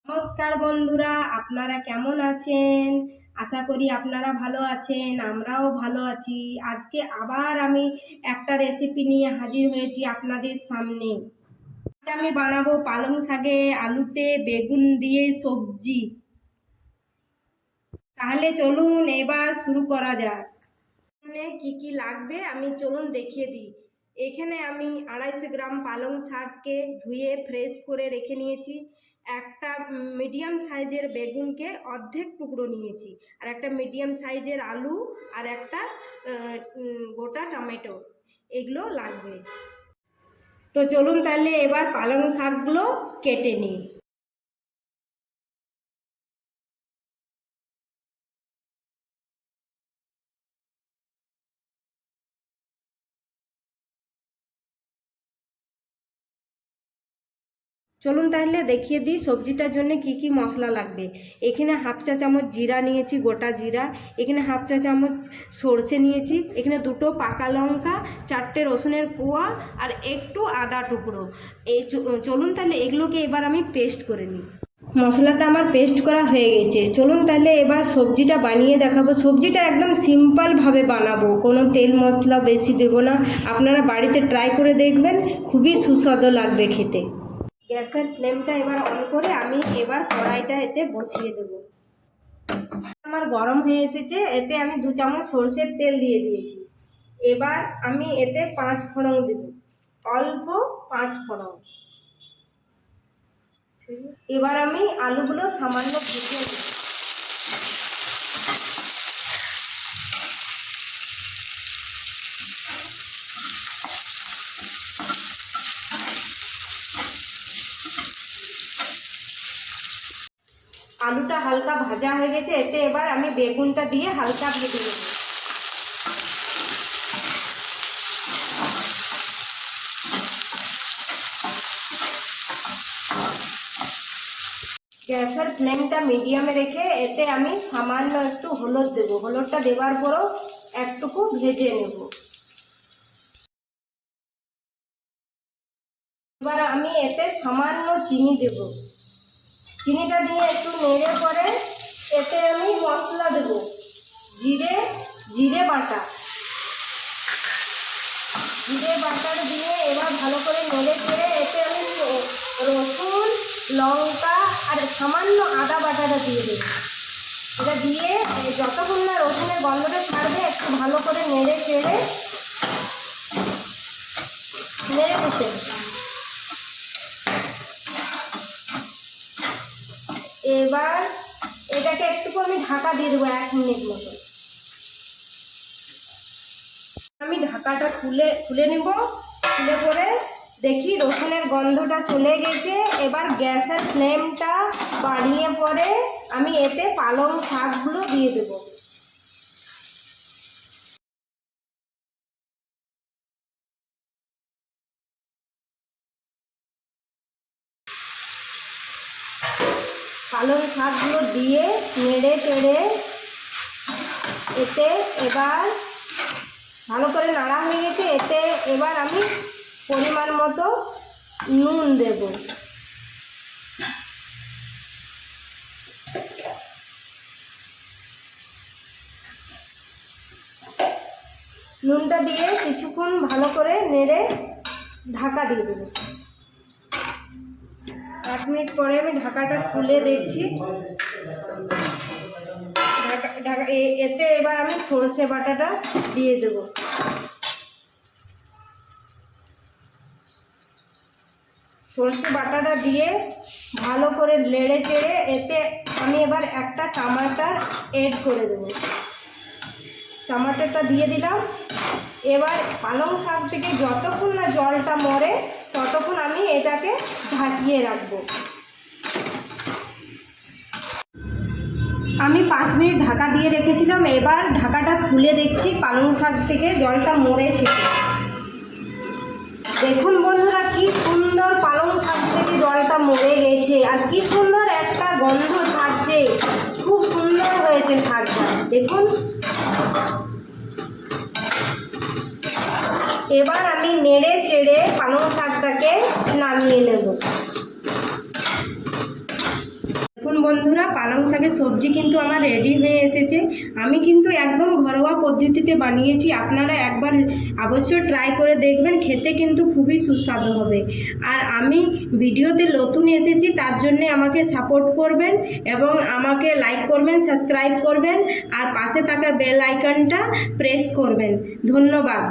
নমস্কার বন্ধুরা, আপনারা কেমন আছেন? আশা করি আপনারা ভালো আছেন, আমরাও ভালো আছি। আজকে আবার আমি একটা রেসিপি নিয়ে হাজির হয়েছি আপনাদের সামনে। আজ আমি বানাবো পালং শাকে আলুতে বেগুন দিয়ে সবজি। তাহলে চলুন এবার শুরু করা যাক। কি কি লাগবে আমি চলুন দেখিয়ে দিই। এখানে আমি 250 গ্রাম পালং শাককে ধুয়ে ফ্রেশ করে রেখে নিয়েছি। একটা মিডিয়াম সাইজের বেগুনকে অর্ধেক টুকরো নিয়েছি, আর একটা মিডিয়াম সাইজের আলু, আর একটা গোটা টমেটো, এগুলো লাগবে। তো চলুন তাহলে এবার পালং শাকগুলো কেটে নিই। চলুন তাহলে দেখিয়ে দিই সবজিটার জন্য কি কি মশলা লাগবে। এখানে হাফ চা চামচ জিরা নিয়েছি, গোটা জিরা। এখানে হাফ চা চামচ সর্ষে নিয়েছি। এখানে 2টো পাকা লঙ্কা, 4টে রসুনের কোয়া, আর একটু আদা টুকরো। চলুন তাহলে এগুলোকে এবার আমি পেস্ট করে নিই। মশলাটা আমার পেস্ট করা হয়ে গেছে। চলুন তাহলে এবার সবজিটা বানিয়ে দেখাবো। সবজিটা একদম সিম্পলভাবে বানাবো, কোনো তেল মশলা বেশি দেবো না। আপনারা বাড়িতে ট্রাই করে দেখবেন, খুবই সুস্বাদু লাগবে খেতে। গ্যাসের ফ্লেমটা এবার অন করে আমি এবার কড়াইটা এতে বসিয়ে দেব। আমার গরম হয়ে এসেছে, এতে আমি 2 চামচ সরষের তেল দিয়ে দিয়েছি। এবার আমি এতে 5 ফোড়ন দেব, অল্প 5 ফোড়ন। এবার আমি আলুগুলো সামান্য ভেজে নেব। আলুটা হালকা ভাজা হয়ে গেছে, এতে এবার আমি বেগুনটা দিয়ে হালকা ভেজে নেব। গ্যাসের ফ্লেমটা মিডিয়ামে রেখে এতে আমি সামান্য একটু হলুদ দেব। হলুদটা দেওয়ার পরও একটুকু ভেজে নেব। এবার আমি এতে সামান্য চিনি দেব। চিনিটা দিয়ে একটু নেড়ে পরে এতে আমি মশলা দেব। জিরে বাটা দিয়ে এবার ভালো করে নেড়ে চেড়ে এতে আমি রসুন, লঙ্কা আর সামান্য আদা বাটাটা দিয়ে দেব। এটা দিয়ে যতক্ষণ না রসুনের গন্ধটা ছাড়বে একটু ভালো করে নেড়ে চেড়ে দিতে। এবার এটাকে একটুকু আমি ঢাকা দিয়ে দেবো 1 মিনিট মতো। আমি ঢাকাটা খুলে নেব। খুলে পরে দেখি রসুনের গন্ধটা চলে গেছে। এবার গ্যাসের ফ্লেমটা বাড়িয়ে পরে আমি এতে পালং শাকগুলো দিয়ে দেব। পালং শাকগুলো দিয়ে নেড়ে চেড়ে এতে এবার ভালো করে নাড়া হয়ে গেছে। এতে এবার আমি পরিমাণ মতো নুন দেব। নুনটা দিয়ে কিছুক্ষণ ভালো করে নেড়ে ঢাকা দিয়ে দেব। 1 মিনিট পরে আমি ঢাকাটা খুলে দেখছি। এতে এবার আমি সরষে বাটাটা দিয়ে দেব। সরষে বাটাটা দিয়ে ভালো করে নেড়ে চেড়ে এতে আমি এবার একটা টমেটো এড করে দেব। টমেটোটা দিয়ে দিলাম। এবার পালং শাক থেকে যতক্ষণ না জলটা মরে ততক্ষণ আমি এটাকে ঢাকিয়ে রাখবো। আমি 5 মিনিট ঢাকা দিয়ে রেখেছিলাম। এবার ঢাকাটা খুলে দেখছি পালং শাক থেকে জলটা মরেছে। দেখুন বন্ধুরা, কি সুন্দর পালং শাক থেকে জলটা মরে গেছে, আর কি সুন্দর একটা গন্ধ ছাড়ছে। খুব সুন্দর হয়েছে শাকটা, দেখুন। এবার আমি নেড়ে চেড়ে পালং শাকটাকে নামিয়ে নেব। বন্ধুরা, পালং শাকের সবজি কিন্তু আমার রেডি হয়ে এসেছে। আমি কিন্তু একদম ঘরোয়া পদ্ধতিতে বানিয়েছি, আপনারা একবার অবশ্যই ট্রাই করে দেখবেন, খেতে কিন্তু খুবই সুস্বাদু হবে। আর আমি ভিডিওতে নতুন এসেছি, তার জন্যে আমাকে সাপোর্ট করবেন এবং আমাকে লাইক করবেন, সাবস্ক্রাইব করবেন আর পাশে থাকা বেল আইকনটা প্রেস করবেন। ধন্যবাদ।